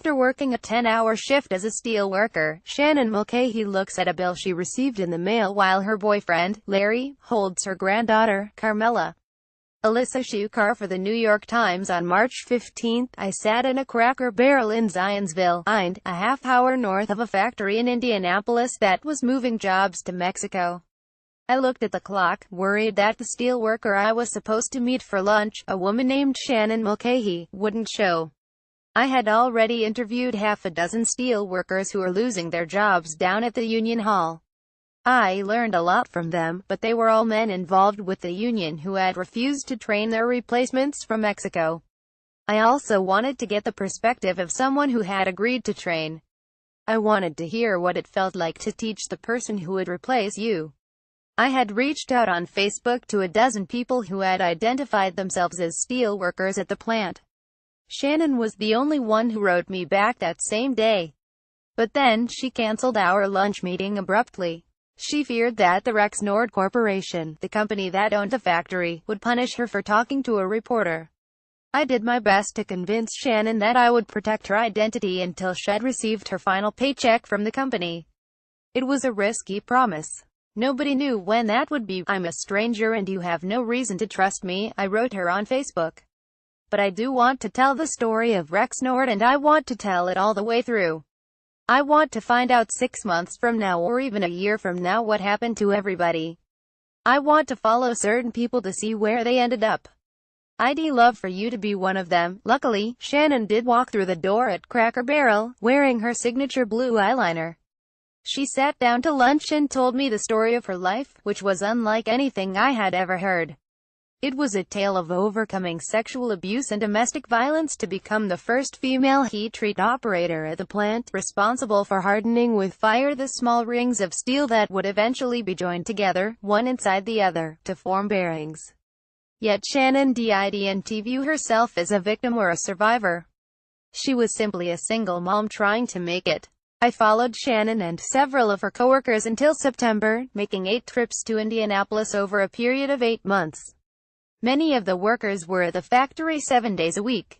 After working a 10-hour shift as a steel worker, Shannon Mulcahy looks at a bill she received in the mail while her boyfriend, Larry, holds her granddaughter, Carmella. Alyssa Schukar for the New York Times on March 15. I sat in a Cracker Barrel in Zionsville, Iowa, a half-hour north of a factory in Indianapolis that was moving jobs to Mexico. I looked at the clock, worried that the steel worker I was supposed to meet for lunch, a woman named Shannon Mulcahy, wouldn't show. I had already interviewed half a dozen steel workers who are losing their jobs down at the Union Hall. I learned a lot from them, but they were all men involved with the union who had refused to train their replacements from Mexico. I also wanted to get the perspective of someone who had agreed to train. I wanted to hear what it felt like to teach the person who would replace you. I had reached out on Facebook to a dozen people who had identified themselves as steel workers at the plant. Shannon was the only one who wrote me back that same day. But then, she canceled our lunch meeting abruptly. She feared that the Rexnord Corporation, the company that owned the factory, would punish her for talking to a reporter. I did my best to convince Shannon that I would protect her identity until she'd received her final paycheck from the company. It was a risky promise. Nobody knew when that would be. I'm a stranger and you have no reason to trust me, I wrote her on Facebook. But I do want to tell the story of Rexnord and I want to tell it all the way through. I want to find out 6 months from now or even a year from now what happened to everybody. I want to follow certain people to see where they ended up. I'd love for you to be one of them. Luckily, Shannon did walk through the door at Cracker Barrel, wearing her signature blue eyeliner. She sat down to lunch and told me the story of her life, which was unlike anything I had ever heard. It was a tale of overcoming sexual abuse and domestic violence to become the first female heat treat operator at the plant, responsible for hardening with fire the small rings of steel that would eventually be joined together, one inside the other, to form bearings. Yet Shannon didn't view herself as a victim or a survivor. She was simply a single mom trying to make it. I followed Shannon and several of her coworkers until September, making 8 trips to Indianapolis over a period of 8 months. Many of the workers were at the factory 7 days a week.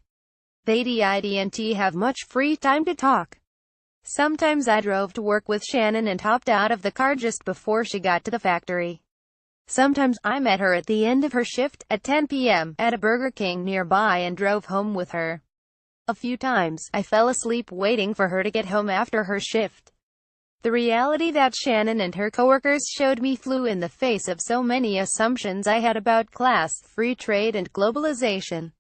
They didn't have much free time to talk. Sometimes I drove to work with Shannon and hopped out of the car just before she got to the factory. Sometimes, I met her at the end of her shift, at 10 p.m., at a Burger King nearby and drove home with her. A few times, I fell asleep waiting for her to get home after her shift. The reality that Shannon and her coworkers showed me flew in the face of so many assumptions I had about class, free trade and globalization.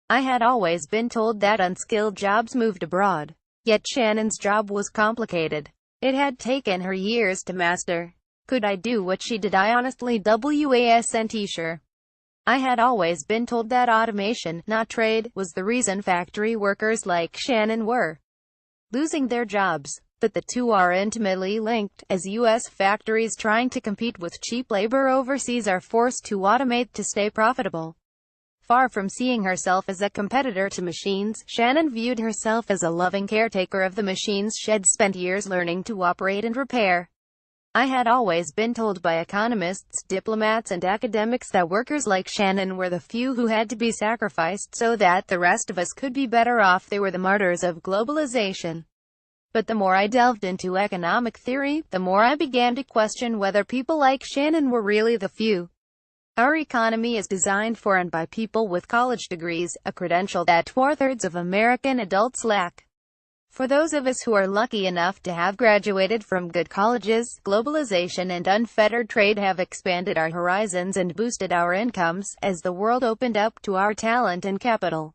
I had always been told that unskilled jobs moved abroad. Yet Shannon's job was complicated. It had taken her years to master. Could I do what she did? I honestly wasn't sure. I had always been told that automation, not trade, was the reason factory workers like Shannon were losing their jobs. But the two are intimately linked, as U.S. factories trying to compete with cheap labor overseas are forced to automate to stay profitable. Far from seeing herself as a competitor to machines, Shannon viewed herself as a loving caretaker of the machines she'd spent years learning to operate and repair. I had always been told by economists, diplomats and academics that workers like Shannon were the few who had to be sacrificed so that the rest of us could be better off. They were the martyrs of globalization. But the more I delved into economic theory, the more I began to question whether people like Shannon were really the few. Our economy is designed for and by people with college degrees, a credential that 2/3 of American adults lack. For those of us who are lucky enough to have graduated from good colleges, globalization and unfettered trade have expanded our horizons and boosted our incomes, as the world opened up to our talent and capital.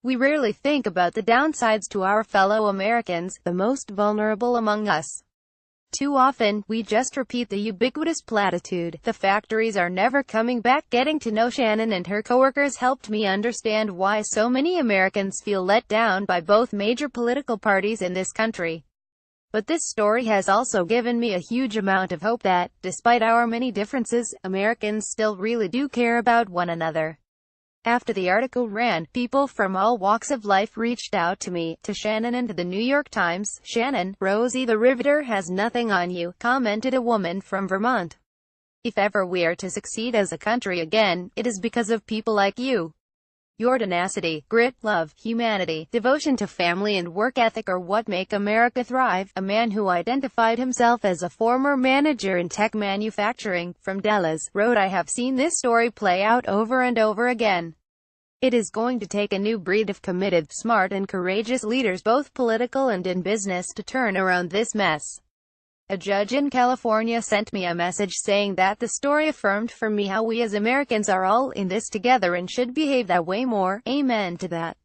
We rarely think about the downsides to our fellow Americans, the most vulnerable among us. Too often, we just repeat the ubiquitous platitude, "The factories are never coming back." Getting to know Shannon and her coworkers helped me understand why so many Americans feel let down by both major political parties in this country. But this story has also given me a huge amount of hope that, despite our many differences, Americans still really do care about one another. After the article ran, people from all walks of life reached out to me, to Shannon and the New York Times. "Shannon, Rosie the Riveter has nothing on you," commented a woman from Vermont. "If ever we are to succeed as a country again, it is because of people like you. Your tenacity, grit, love, humanity, devotion to family and work ethic are what make America thrive. A man who identified himself as a former manager in tech manufacturing, from Dallas, wrote, "I have seen this story play out over and over again. It is going to take a new breed of committed, smart and courageous leaders, both political and in business, to turn around this mess." A judge in California sent me a message saying that the story affirmed for me how we as Americans are all in this together and should behave that way more. Amen to that.